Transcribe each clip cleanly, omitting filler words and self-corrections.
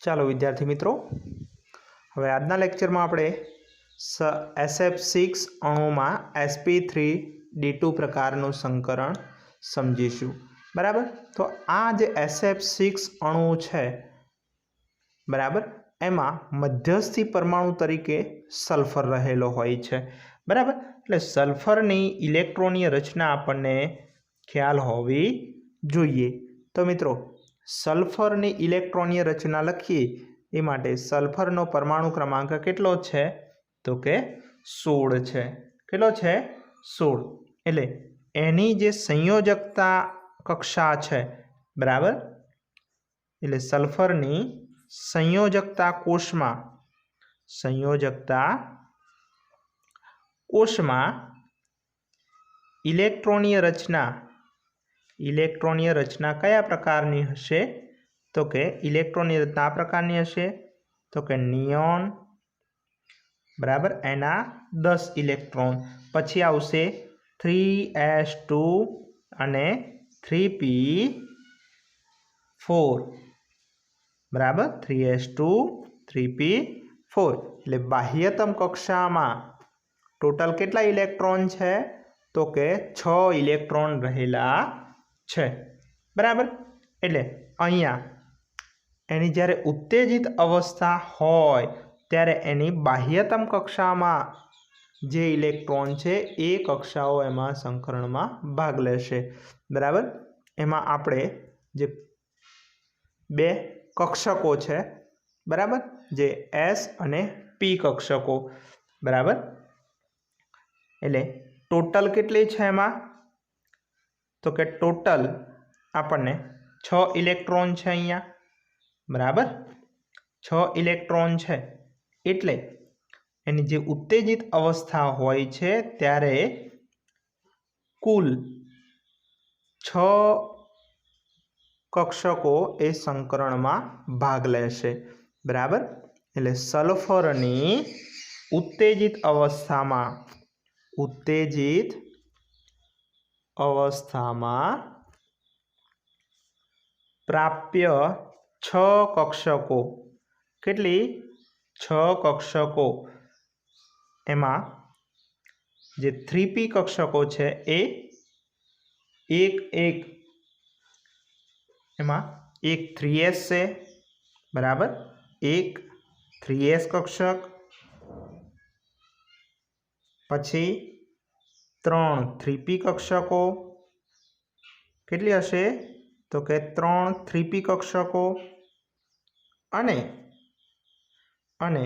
ચાલો વિદ્યાર્થી મિત્રો, હવે આજના લેક્ચરમાં આપણે SF6 અણુમાં sp3d2 પ્રકારનું સંકરણ સમજીશું. બરાબર. તો આ જે SF6 અણુ છે, બરાબર, એમાં મધ્યસ્થી પરમાણુ તરીકે સલ્ફર રહેલો હોય છે. બરાબર. એટલે સલ્ફરની ઇલેક્ટ્રોનીય રચના આપણને ખ્યાલ હોવી જોઈએ. તો મિત્રો, સલ્ફરની ઇલેક્ટ્રોનીય રચના લખીએ એ માટે સલ્ફરનો પરમાણુ ક્રમાંક કેટલો છે? તો કે 16 છે. કેટલો છે? 16. એટલે એની જે સંયોજકતા કક્ષા છે, બરાબર, એટલે સલ્ફરની સંયોજકતા કોષમાં ઇલેક્ટ્રોનીય રચના કયા પ્રકારની હશે? તો કે ઇલેક્ટ્રોનની રચના આ પ્રકારની હશે. તો કે નિયોન, બરાબર, એના 10 ઇલેક્ટ્રોન, પછી આવશે 3s2 અને 3p4, બરાબર, 3s2 3p4. એટલે બાહ્યતમ કક્ષામાં ટોટલ કેટલા ઇલેક્ટ્રોન છે? તો કે 6 ઇલેક્ટ્રોન રહેલા છે. બરાબર. એટલે અહીંયા એની જ્યારે ઉત્તેજિત અવસ્થા હોય ત્યારે એની બાહ્યતમ કક્ષામાં જે ઇલેક્ટ્રોન છે એ કક્ષાઓ એમાં સંકરણમાં ભાગ લેશે. બરાબર. એમાં આપણે જે બે કક્ષકો છે, બરાબર, જે S અને P કક્ષકો, બરાબર, એટલે ટોટલ કેટલી છે એમાં? તો કે ટોટલ આપણને 6 ઇલેક્ટ્રોન છે અહીંયા, બરાબર, 6 ઇલેક્ટ્રોન છે. એટલે એની જે ઉત્તેજિત અવસ્થા હોય છે ત્યારે કુલ 6 કક્ષકો એ સંકરણમાં ભાગ લેશે. બરાબર. એટલે સલ્ફરની ઉત્તેજિત અવસ્થામાં પ્રાપ્ય 6 કક્ષકો. કેટલી? 6 કક્ષકો. એમાં જે 3p કક્ષકો છે એ એમાં એક 3s છે, બરાબર, એક 3s કક્ષક, પછી 3 3p કક્ષકો. કેટલી હશે? તો કે 3 3p કક્ષકો અને 2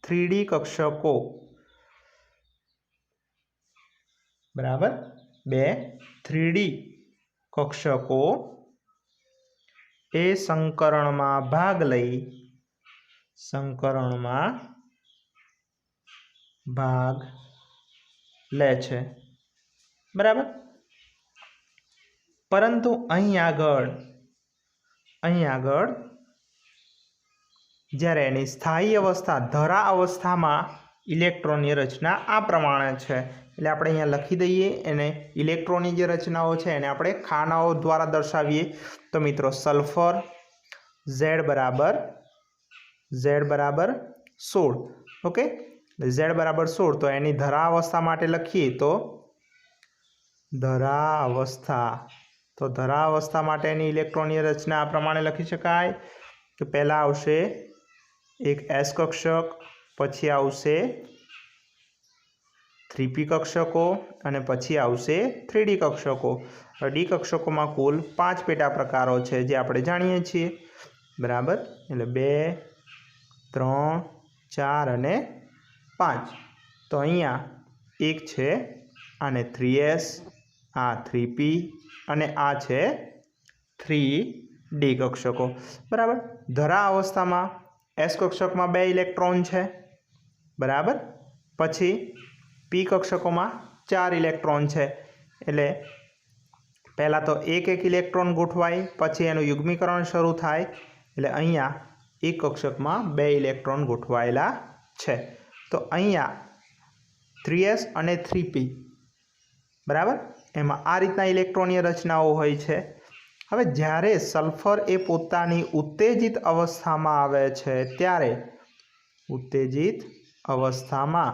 3d કક્ષકો, બરાબર, 2 3d કક્ષકો એ સંકરણમાં ભાગ લે છે. બરાબર. પરંતુ અહીં આગળ જ્યારે એની સ્થાયી અવસ્થા ધરા અવસ્થામાં ઇલેક્ટ્રોનની રચના આ પ્રમાણે છે. એટલે આપણે અહીંયા લખી દઈએ. એને ઇલેક્ટ્રોનની જે રચનાઓ છે એને આપણે ખાનાઓ દ્વારા દર્શાવીએ. તો મિત્રો, સલ્ફર Z બરાબર 16. ઓકે, Z બરાબર 16. તો એની ધરા અવસ્થા માટે લખીએ તો ધરા અવસ્થા માટેની ઇલેક્ટ્રોનની રચના આ પ્રમાણે લખી શકાય. તો પહેલા આવશે એક S કક્ષક, પછી આવશે 3p કક્ષકો અને પછી આવશે 3d કક્ષકો. d કક્ષકોમાં કુલ 5 પેટા પ્રકારો છે જે આપણે જાણીએ છીએ. બરાબર. એટલે 2 3 4 અને 5. તો અહીંયા એક છે, આને 3s, આ 3p અને આ છે 3d કક્ષકો. બરાબર. ધરા અવસ્થામાં S કક્ષકમાં 2 ઇલેક્ટ્રોન છે, બરાબર, પછી p કક્ષકોમાં 4 ઇલેક્ટ્રોન છે. એટલે પહેલાં તો એક ઇલેક્ટ્રોન ગોઠવાય, પછી એનું યુગ્મીકરણ શરૂ થાય. એટલે અહીંયા એક કક્ષકમાં 2 ઇલેક્ટ્રોન ગોઠવાયેલા છે. તો અહીંયા 3s અને 3p, બરાબર, એમાં આ રીતના ઇલેક્ટ્રોનીય રચનાઓ હોય છે। હવે જ્યારે સલ્ફર એ પોતાની ઉત્તેજિત અવસ્થામાં આવે છે ત્યારે ઉત્તેજિત અવસ્થામાં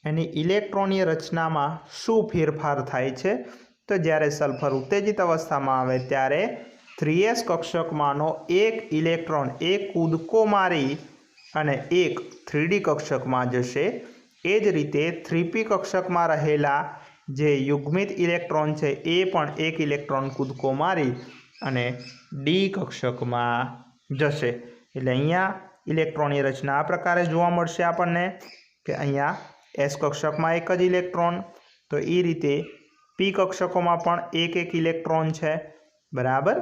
એની ઇલેક્ટ્રોનીય રચનામાં શું ફેરફાર થાય છે? તો જ્યારે સલ્ફર ઉત્તેજિત અવસ્થામાં આવે ત્યારે 3s કક્ષકમાંનો એક ઇલેક્ટ્રોન એક કૂદકો મારી અને એક 3d કક્ષકમાં જશે। એ જ રીતે 3p કક્ષકમાં રહેલા જે યુગ્મિત ઇલેક્ટ્રોન છે એ પણ એક ઇલેક્ટ્રોન કૂદકો મારી અને ડી કક્ષકમાં જશે। એટલે અહીંયા ઇલેક્ટ્રોનની રચના આ પ્રકારે જોવા મળશે આપણને કે અહીંયા એસ કક્ષકમાં એક જ ઇલેક્ટ્રોન, તો એ રીતે પી કક્ષકોમાં પણ એક એક ઇલેક્ટ્રોન છે, બરાબર।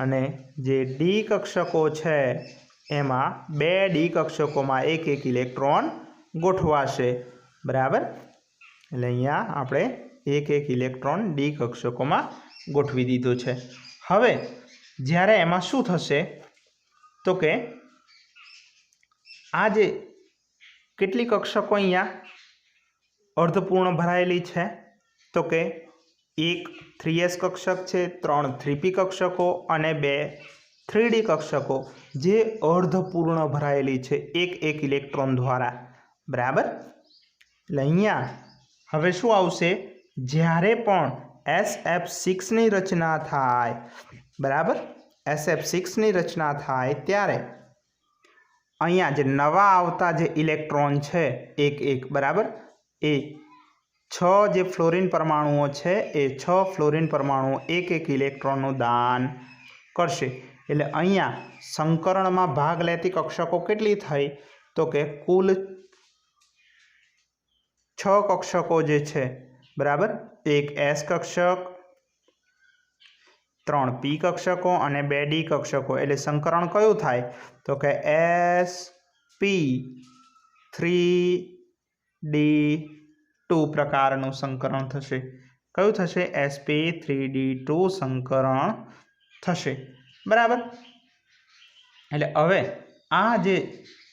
અને જે ડી કક્ષકો છે એમાં બે ડી કક્ષકોમાં એક એક ઇલેક્ટ્રોન ગોઠવાશે, બરાબર। એટલે અહીંયા આપણે એક એક ઇલેક્ટ્રોન ડી કક્ષકોમાં ગોઠવી દીધો છે। હવે જ્યારે એમાં શું થશે તો કે આ જે કેટલી કક્ષકો અહીંયા અર્ધપૂર્ણ ભરાયેલી છે તો કે એક 3s કક્ષક છે, 3 3p કક્ષકો અને 2 3d કક્ષકો જે અર્ધપૂર્ણ ભરાયેલી છે એક એક ઇલેક્ટ્રોન દ્વારા, બરાબર। એટલે અહીંયા હવે શું આવશે? જ્યારે પણ SF6ની રચના થાય, બરાબર, SF6ની રચના થાય ત્યારે અહીંયા જે નવા આવતા જે ઇલેક્ટ્રોન છે એક એક, બરાબર, એ 6 જે ફ્લોરિન પરમાણુઓ છે એ 6 ફ્લોરિન પરમાણુઓ એક એક ઇલેક્ટ્રોનનું દાન કરશે। એટલે અહીંયા સંકરણમાં ભાગ લેતી કક્ષકો કેટલી થઈ તો કે કુલ 6 કક્ષકો જે છે, બરાબર, એક એસ કક્ષક, 3 પી કક્ષકો અને 2 ડી કક્ષકો। એટલે સંકરણ કયું થાય તો કે sp3d2 પ્રકારનું સંકરણ થશે। કયું થશે? sp3d2 સંકરણ થશે, બરાબર। એટલે હવે આ જે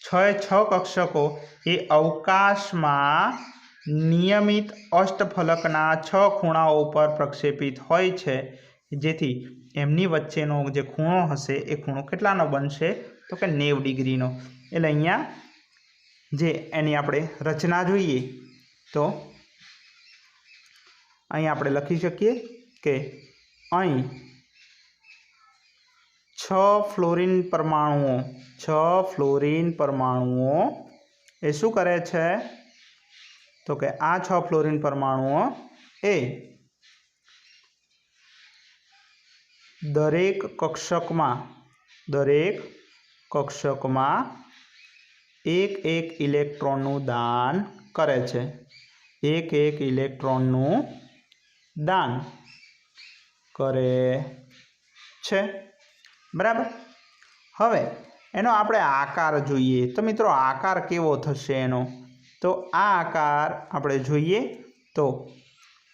6 કક્ષકો એ અવકાશમાં નિયમિત અષ્ટફલકના 6 ખૂણાઓ ઉપર પ્રક્ષેપિત હોય છે, જેથી એમની વચ્ચેનો જે ખૂણો હશે એ ખૂણો કેટલાનો બનશે તો કે 90 ડિગ્રીનો। એટલે અહીંયા જે એની આપણે રચના જોઈએ તો અહીં આપણે લખી શકીએ કે અહીં 6 ફ્લોરિન પરમાણુઓ એ શું કરે છે તો કે આ 6 ફ્લોરિન પરમાણુઓ એ દરેક કક્ષકમાં એક એક ઇલેક્ટ્રોનનું દાન કરે છે, એક એક ઇલેક્ટ્રોનનું દાન કરે છે, બરાબર। હવે એનો આપણે આકાર જોઈએ તો મિત્રો આકાર કેવો થશે એનો? તો આ આકાર આપણે જોઈએ તો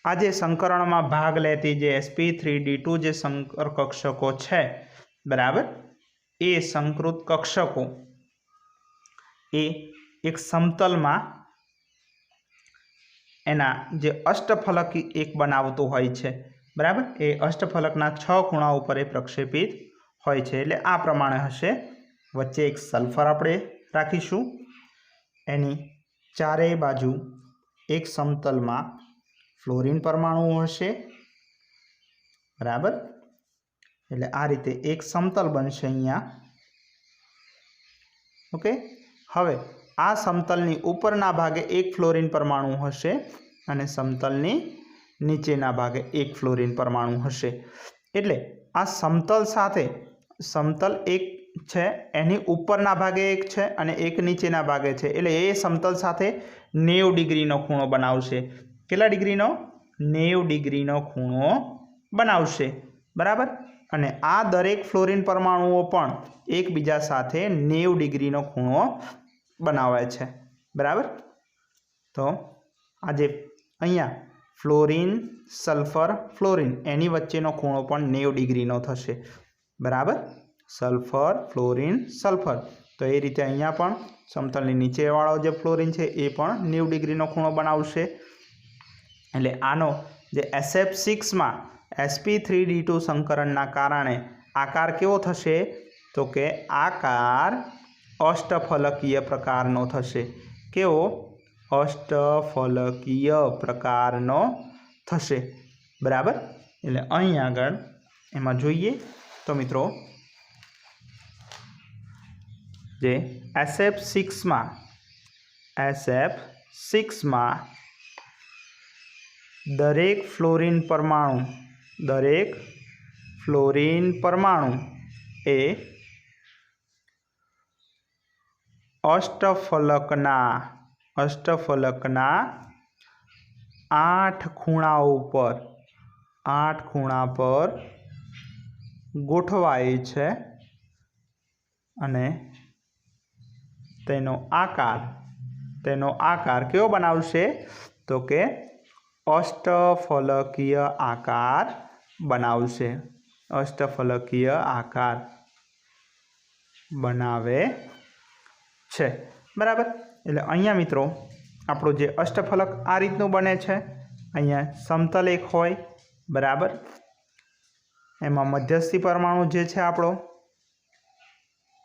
આ જે સંકરણમાં ભાગ લેતી જે sp3d2 જે સંકર કક્ષકો છે, બરાબર, એ સંકૃત કક્ષકો એ એક સમતલમાં એના જે અષ્ટફલક એક બનાવતું હોય છે, બરાબર, એ અષ્ટફલકના 6 ખૂણા ઉપર એ પ્રક્ષેપિત હોય છે। એટલે આ પ્રમાણે હશે। વચ્ચે એક સલ્ફર આપણે રાખીશું, એની ચારેય બાજુ એક સમતલમાં ફ્લોરિન પરમાણુ હશે, બરાબર। એટલે આ રીતે એક સમતલ બનશે અહીંયા, ઓકે। હવે આ સમતલની ઉપરના ભાગે એક ફ્લોરિન પરમાણુ હશે અને સમતલની નીચેના ભાગે એક ફ્લોરિન પરમાણુ હશે। એટલે આ સમતલ સાથે સમતલ એક છે, એની ઉપરના ભાગે એક છે અને એક નીચેના ભાગે છે, એટલે એ સમતલ સાથે 90 ડિગ્રીનો ખૂણો બનાવશે। કેટલા ડિગ્રીનો? 90 ડિગ્રીનો ખૂણો બનાવશે, બરાબર। અને આ દરેક ફ્લોરિન પરમાણુઓ પણ એકબીજા સાથે 90 ડિગ્રીનો ખૂણો બનાવે છે, બરાબર। તો આ જે અહીંયા ફ્લોરિન સલ્ફર ફ્લોરિન એની વચ્ચેનો ખૂણો પણ 90 ડિગ્રીનો થશે, બરાબર। સલ્ફર ફ્લોરિન સલ્ફર, તો એ રીતે અહીંયા પણ સમતલની નીચેવાળો જે ફ્લોરિન છે એ પણ 90 ડિગ્રીનો ખૂણો બનાવશે। એટલે આનો જે SF6 માં sp3d2 સંકરણના કારણે આકાર કેવો થશે તો કે આકાર અષ્ટફલકીય પ્રકારનો થશે। કેવો અષ્ટફલકીય પ્રકારનો થશે બરાબર। એટલે અહીં આગળ એમાં જોઈએ તો મિત્રો જે SF6 માં દરેક ફ્લોરીન પરમાણુ એ અષ્ટફલકના 8 ખૂણા પર ગોઠવાય છે અને તેનો આકાર કેવો બનાવશે તો કે અષ્ટફલકીય આકાર બનાવશે। અષ્ટફલકીય આકાર બનાવે છે બરાબર। એટલે અહીંયા મિત્રો આપણું જે અષ્ટફલક આ રીતનું બને છે। અહીંયા સમતલ એક હોય બરાબર, એમાં મધ્યસ્થી પરમાણુ જે છે આપણો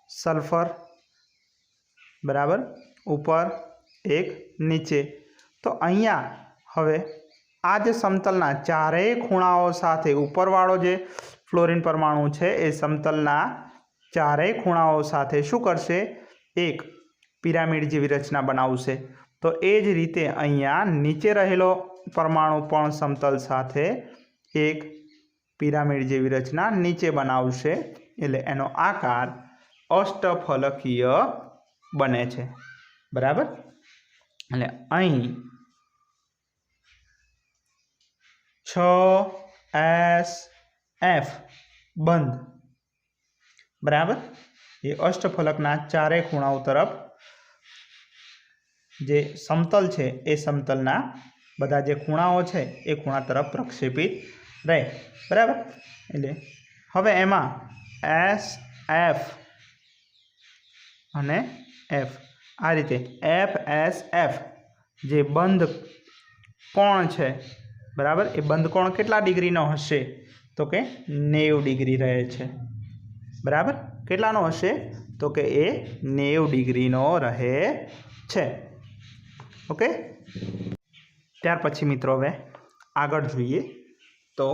સલ્ફર બરાબર, ઉપર એક નીચે। તો અહીંયા હવે આ જે સમતલના ચારેય ખૂણાઓ સાથે ઉપરવાળો જે ફ્લોરીન પરમાણુ છે એ સમતલના ચારેય ખૂણાઓ સાથે શું કરશે એક પિરામિડ જેવી રચના બનાવશે। તો એ જ રીતે અહીંયા નીચે રહેલો પરમાણુ પણ સમતલ સાથે એક પિરામિડ જેવી રચના નીચે બનાવશે। એટલે એનો આકાર અષ્ટફલકીય બને છે બરાબર। એટલે અહીં 6SF બંધ બરાબર, એ અષ્ટફલકના ચારેય ખૂણાઓ તરફ જે સમતલ છે એ સમતલના બધા જે ખૂણાઓ છે એ ખૂણા તરફ પ્રક્ષેપિત રહે બરાબર। એટલે હવે એમાં SF અને F આ રીતે FSF જે બંધ કોણ છે બરાબર, એ બંધ કોણ કેટલા ડિગ્રીનો હશે તો કે 90 ડિગ્રી રહે છે બરાબર। કેટલાનો હશે તો કે એ 90 ડિગ્રીનો રહે છે। ઓકે, ત્યાર પછી મિત્રો હવે આગળ જોઈએ તો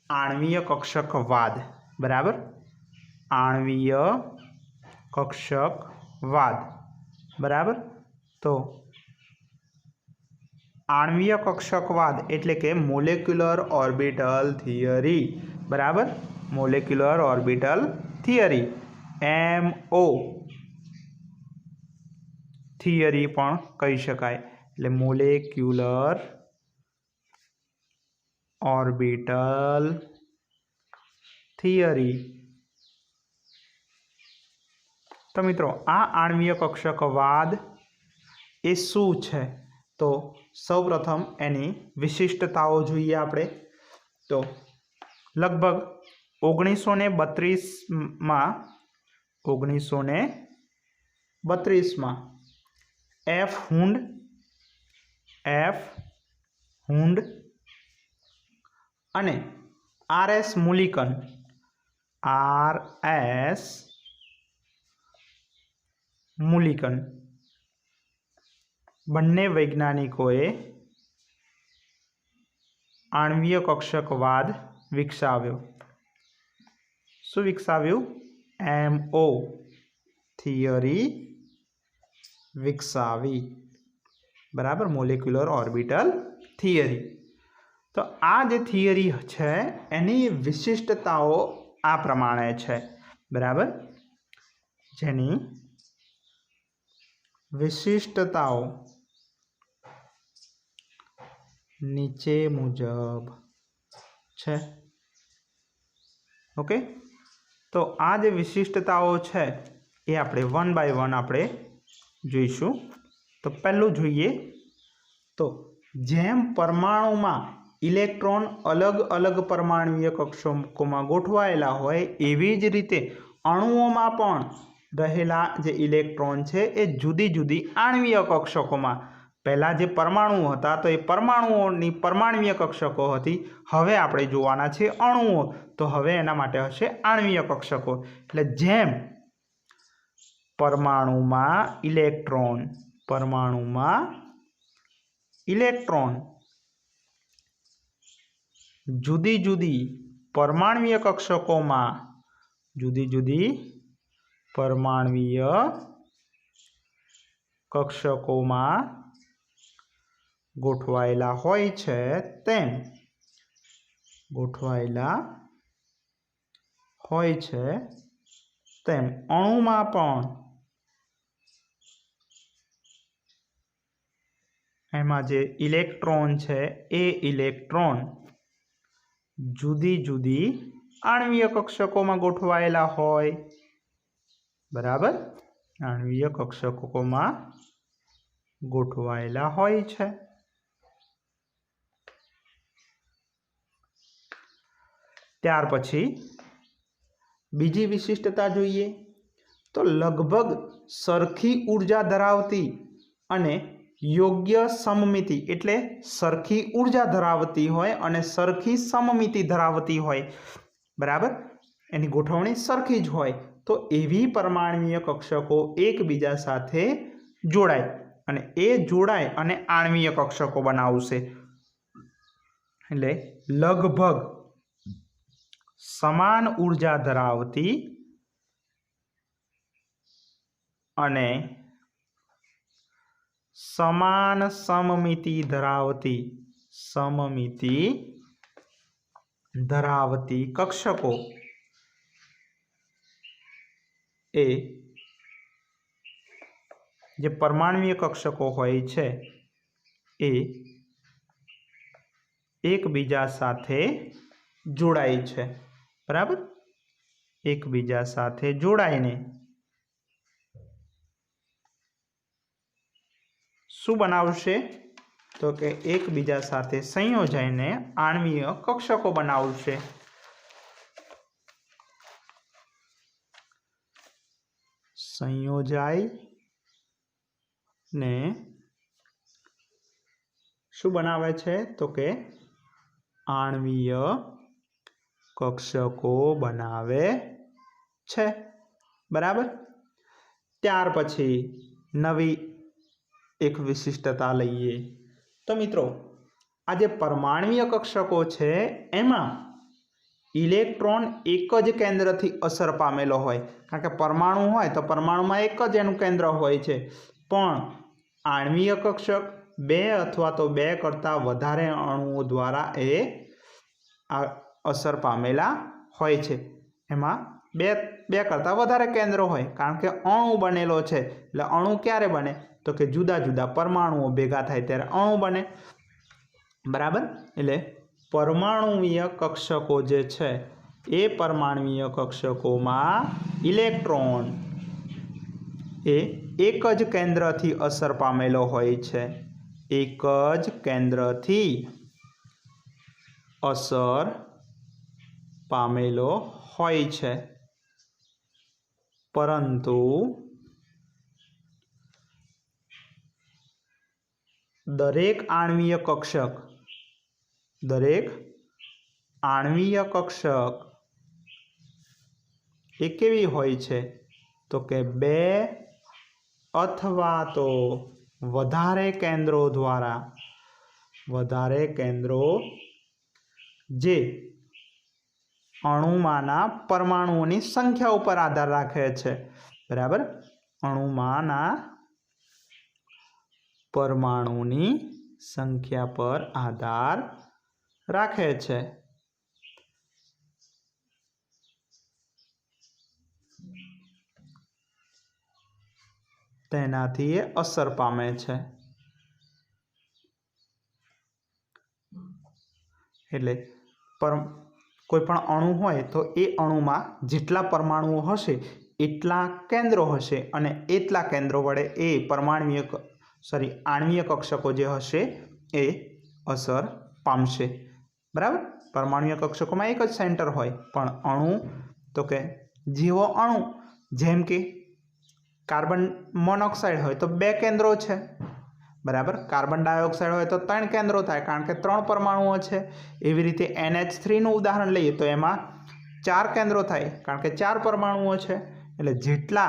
આણ્વીય કક્ષકવાદ બરાબર। આણ્વીય કક્ષકવાદ બરાબર। તો આણ્વીય કક્ષકવાદ એટલે કે મોલેક્યુલર ઓર્બિટલ થિયરી બરાબર। Molecular orbital theory MO theory પણ કહી શકાય। એટલે મોલેક્યુલર ઓર્બિટલ થિયરી। તો મિત્રો આ આણ્વીય કક્ષકવાદ એ શું છે તો સૌપ્રથમ એની વિશિષ્ટતાઓ જોઈએ આપણે। તો લગભગ 1932 માં F. હુન્ડ અને R.S. મુલિકન બંને વૈજ્ઞાનિકોએ આણ્વીય કક્ષકવાદ વિકસાવ્યો। શું વિકસાવ્યું? MO થિયરી વિકસાવી બરાબર, મોલેક્યુલર ઓર્બિટલ થિયરી। તો આ જે થિયરી છે એની વિશિષ્ટતાઓ આ પ્રમાણે છે બરાબર। જેની વિશિષ્ટતાઓ નીચે મુજબ છે। ઓકે, તો આ જે વિશિષ્ટતાઓ છે એ આપણે 1 by 1 આપણે જોઈશું। તો પહેલું જોઈએ તો જેમ પરમાણુમાં ઇલેક્ટ્રોન અલગ અલગ પરમાણુય કક્ષકોમાં ગોઠવાયેલા હોય એવી જ રીતે અણુઓમાં પણ રહેલા જે ઇલેક્ટ્રોન છે એ જુદી જુદી આણ્વીય કક્ષકોમાં पहला जे परमाणुओ हता तो ये परमाणुओनी परमाणवीय कक्षको हती। हवे आपणे जोवाना छे अणुओ, तो हवे एना माटे हशे आणवीय कक्षको। एटले जेम परमाणुमां इलेक्ट्रॉन जुदी जुदी परमाणवीय कक्षकोमां गोठवायेला होय छे तेम अणुमां पण एमां जे इलेक्ट्रॉन छे ए इलेक्ट्रॉन जुदी जुदी आणवीय कक्षकोमां गोठवायेला होय। बराबर, आणवीय कक्षकोमां गोठवायेला होय छे। त्यार पछी बीजी विशिष्टता जोईए तो लगभग सरखी ऊर्जा धरावती अने योग्य सममिति एटले सरखी ऊर्जा धरावती होय अने सरखी सममिति धरावती होय। बराबर, एनी गोठवणी सरखी ज होय तो एवी परमाणवीय कक्षको एकबीजा साथे जोड़ाय अने ए जोड़ाय अने आणवीय कक्षको बनावशे। एटले लगभग समान ऊर्जा धरावती अने समान सममिति धरावती कक्षको ए जे परमाणवीय कक्षको होय छे ए एकबीजा साथे जोड़ाय छे। बराबर, एकबीजा साथे जोड़ाईने शुं बनावशे तो के एकबीजा साथे संयोजाईने आणवीय कक्षको बनावशे। संयोजाई ने शुं बनावे छे तो के आणवीय कक्षको बनावे छे। बराबर, त्यार पछी नवी एक विशिष्टता लईए तो मित्रों आ जे परमाणवीय कक्षको छे एमां इलेक्ट्रॉन एक ज केंद्रथी असर पामेलो होय, कारण के परमाणु होय तो परमाणुमां एक ज एनुं केंद्र होय छे, पण आणवीय कक्षक बे अथवा तो बे करता वधारे अणुओ द्वारा ए असर पामेला होय छे। एमां बे करता वधारे केंद्र होय, कारण के अणु बनेलो छे એટલે अणु क्यारे बने तो के जुदा जुदा परमाणुओ भेगा थाय त्यारे अणु बने। बराबर, એટલે परमाणुवीय कक्षको जे छे ए परमाणुवीय कक्षकोमां इलेक्ट्रॉन ए एक ज केंद्रथी असर पामेलो होय छे, एक ज केंद्रथी असर पामेलो होय छे, परंतु दरेक आणवीय कक्षक ए केवी होय छे तो के बे अथवा तो वधारे केंद्रो जे अणुमाना परमाणुओनी संख्या पर आधार राखे छे। बराबर, अणुमाना परमाणुओनी संख्या पर आधार राखे छे। तेनाथी ए असर पामे छे। एटले कोईपण अणु होय तो ए अणुमां जेटला परमाणुओ हशे एटला केंद्रो हशे अने एटला केंद्रो वडे ए आणवीय कक्षको जे हशे ए असर पामशे। बराबर, परमाणुवीय कक्षकोमां एक ज सेंटर होय, पण अणु तो के जेवो अणु जेम के कार्बन मोनोक्साइड होय तो बे केंद्रो छे, बराबर। कार्बन डायोक्साइड होय तो 3 केन्द्रो थाय कारण के 3 परमाणुओ छे। एवी रीते NH3 नुं उदाहरण लईए तो एमां 4 केन्द्रो थाय कारण के 4 परमाणुओ छे। एटले जेटला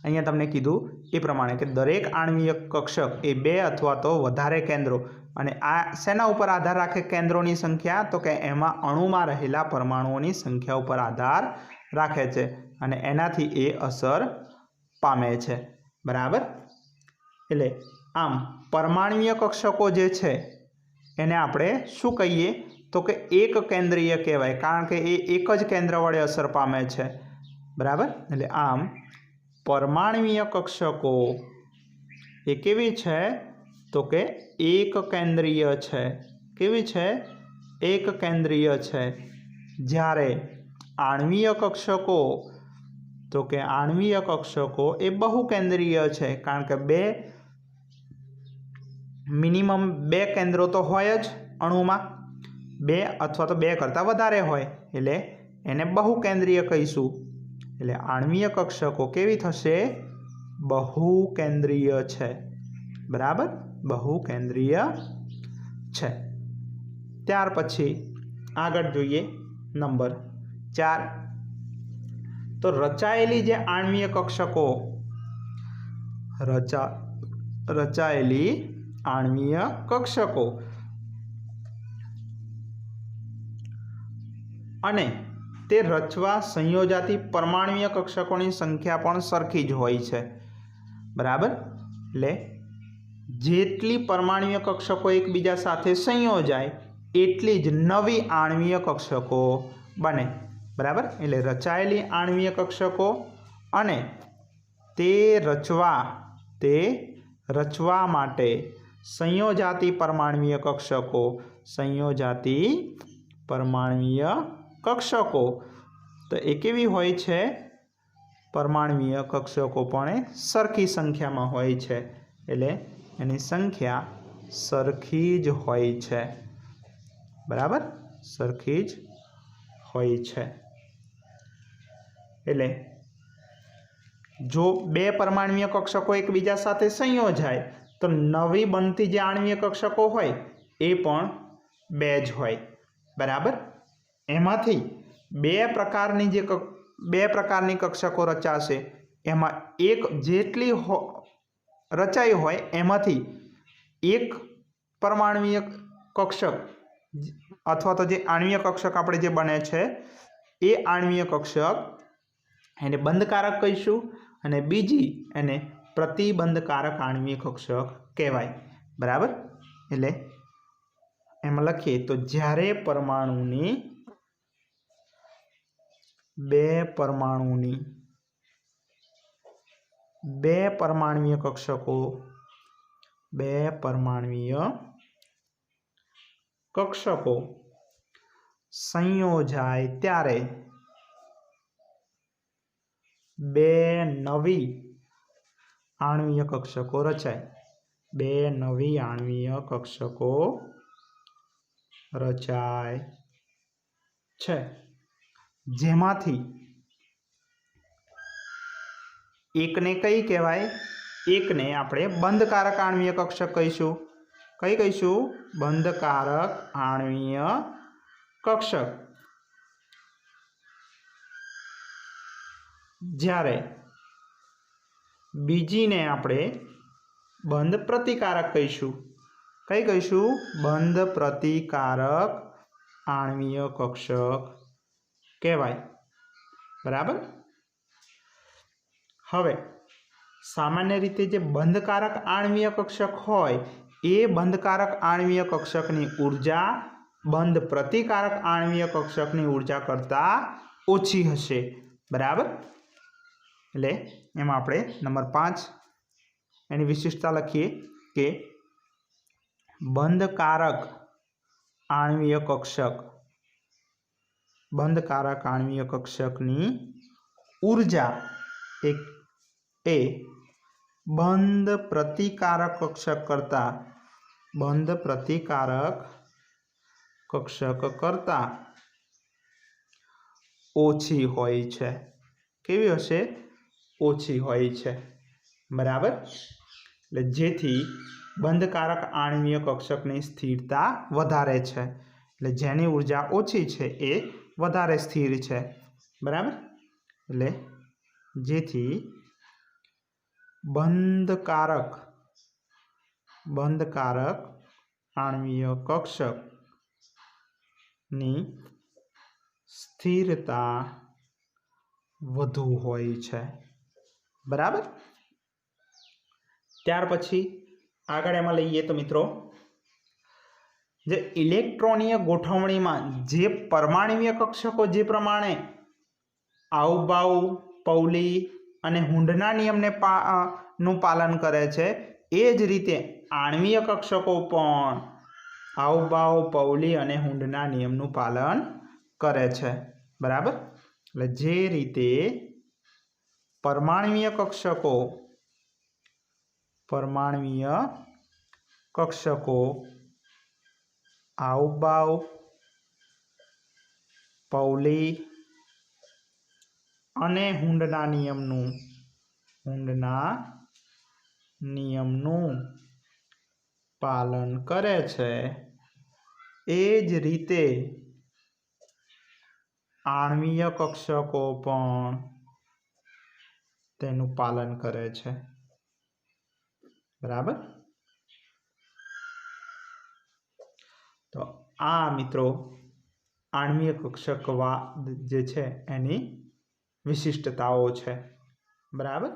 अहींया तमने कीधुं ए प्रमाणे के दरेक आणवीय कक्षक ए 2 अथवा तो वधारे केन्द्रो अने आ सेना उपर आधार राखे केन्द्रोनी संख्या तो के एमां अणुमां रहेला परमाणुओनी संख्या उपर आधार राखे छे अने एनाथी ए असर पामे छे। बराबर। एटले आम परमाणुीय कक्षको जे छे एने आपणे शुं कहीए तो के एक केन्द्रीय कहेवाय कारण के ए एक ज केन्द्र वडे असर पामे छे। बराबर। एटले आम परमाणुीय कक्षको ए केवी छे तो के एक केन्द्रीय छे। केवी छे? एक केन्द्रीय छे। ज्यारे आणवीय कक्षको तो के आणवीय कक्षको ए बहुकेन्द्रीय छे कारण के बे मिनिमम 2 केन्द्रो तो होय ज अणुमां, 2 अथवा तो 2 करता वधारे होय एटले एने बहुकेन्द्रीय कहीशुं। एटले आणवीय कक्षको केवी थशे? बहुकेन्द्रीय छे। बराबर। बहुकेन्द्रीय छे। त्यार पछी आगळ जोईए नंबर 4 तो रचायेली जे आणवीय कक्षको रचायेली आणवीय कक्षको अने ते रचवा संयोजाती परमाणुीय कक्षकोनी संख्या पण सरखी ज होय छे। बराबर। એટલે જેટલી પરમાણુય કક્ષકો એકબીજા સાથે સંયોજાય એટલી જ નવી આણ્વીય કક્ષકો બને। બરાબર। એટલે રચાયેલી આણ્વીય કક્ષકો અને તે રચવા માટે સંયોજાતી પરમાણુય કક્ષકો તો એ કેવી હોય છે? परमाणुीय कक्षको पण सरखी संख्या में होय छे एटले एनी संख्या सरखी ज होय छे। बराबर। सरखी ज होय छे। एटले जो 2 परमाणुीय कक्षको एकबीजा साथे संयोजाय तो नवी बनती जे आणवीय कक्षको होय ए पण 2 ज होय। बराबर। एमांथी 2 प्रकारनी कक्षको रचाशे एमां एक जेटली रचाई होय एमांथी एक परमाणुीय कक्षक अथवा तो जे आणवीय कक्षक आपणे जे बने छे ए आणवीय कक्षक एने बंधकारक कहीशुं अने बीजी एने प्रतिबंधकारक आणवीय कक्षक कहेवाय। बराबर। एटले एमां लखीए तो ज्यारे परमाणुनी 2 परमाणुीय कक्षको संयोजाय त्यारे 2 नवी आणवीय कक्षको रचाय। 2 नवी आणवीय कक्षको रचाय छे जेमांथी एक ने कई कहेवाय? एक ने आपणे बंधकारक आणवीय कक्षक कहीशुं। कई कहीशुं? बंधकारक आणवीय कक्षक। ज्यारे बीजी ने आपणे बंध प्रतिकारक कहीशुं। कई कहीशुं? बंध प्रतिकारक आणवीय कक्षक कहेवाय। बराबर। हवे सामान्य रीते जे बंधकारक आणवीय कक्षक होय ए बंधकारक आणवीय कक्षकनी ऊर्जा बंध प्रतिकारक आणवीय कक्षकनी ऊर्जा करता ओછી हशे। बराबर। એટલે એમાં આપણે નંબર 5 એની વિશેષતા લખીએ કે बंधकारक आणवीय कक्षकनी ऊर्जा ए बंध प्रतिकारक कक्षक करता ओછી होय छे। केवी हशे? ओછી होय छे। बराबर। એટલે જેથી બંધકારક આણ્વીય કક્ષકની સ્થિરતા વધારે છે, એટલે જેની ઉર્જા ઓછી છે એ વધારે સ્થિર છે, બરાબર। એટલે જેથી બંધકારક આણ્વીય કક્ષકની સ્થિરતા વધુ હોય છે, બરાબર। ત્યાર પછી આગળ એમાં લઈએ તો મિત્રો જે ઇલેક્ટ્રોનીય ગોઠવણીમાં જે પરમાણ્વીય કક્ષકો જે પ્રમાણે આઉબાઉ, પૌલી અને હુંડના નિયમને નું પાલન કરે છે એ જ રીતે આણ્વીય કક્ષકો પણ આઉબાઉ, પૌલી અને હુંડના નિયમનું પાલન કરે છે, બરાબર। એટલે જે રીતે પરમાણ્વીય કક્ષકો આઉબાઉ, પૌલી અને હુંડના નિયમનું પાલન કરે છે એ જ રીતે આણ્વીય કક્ષકો પણ તેનું પાલન કરે છે, બરાબર। તો આ મિત્રો આણ્વીય કક્ષકવાદ જે છે એની વિશિષ્ટતાઓ છે, બરાબર।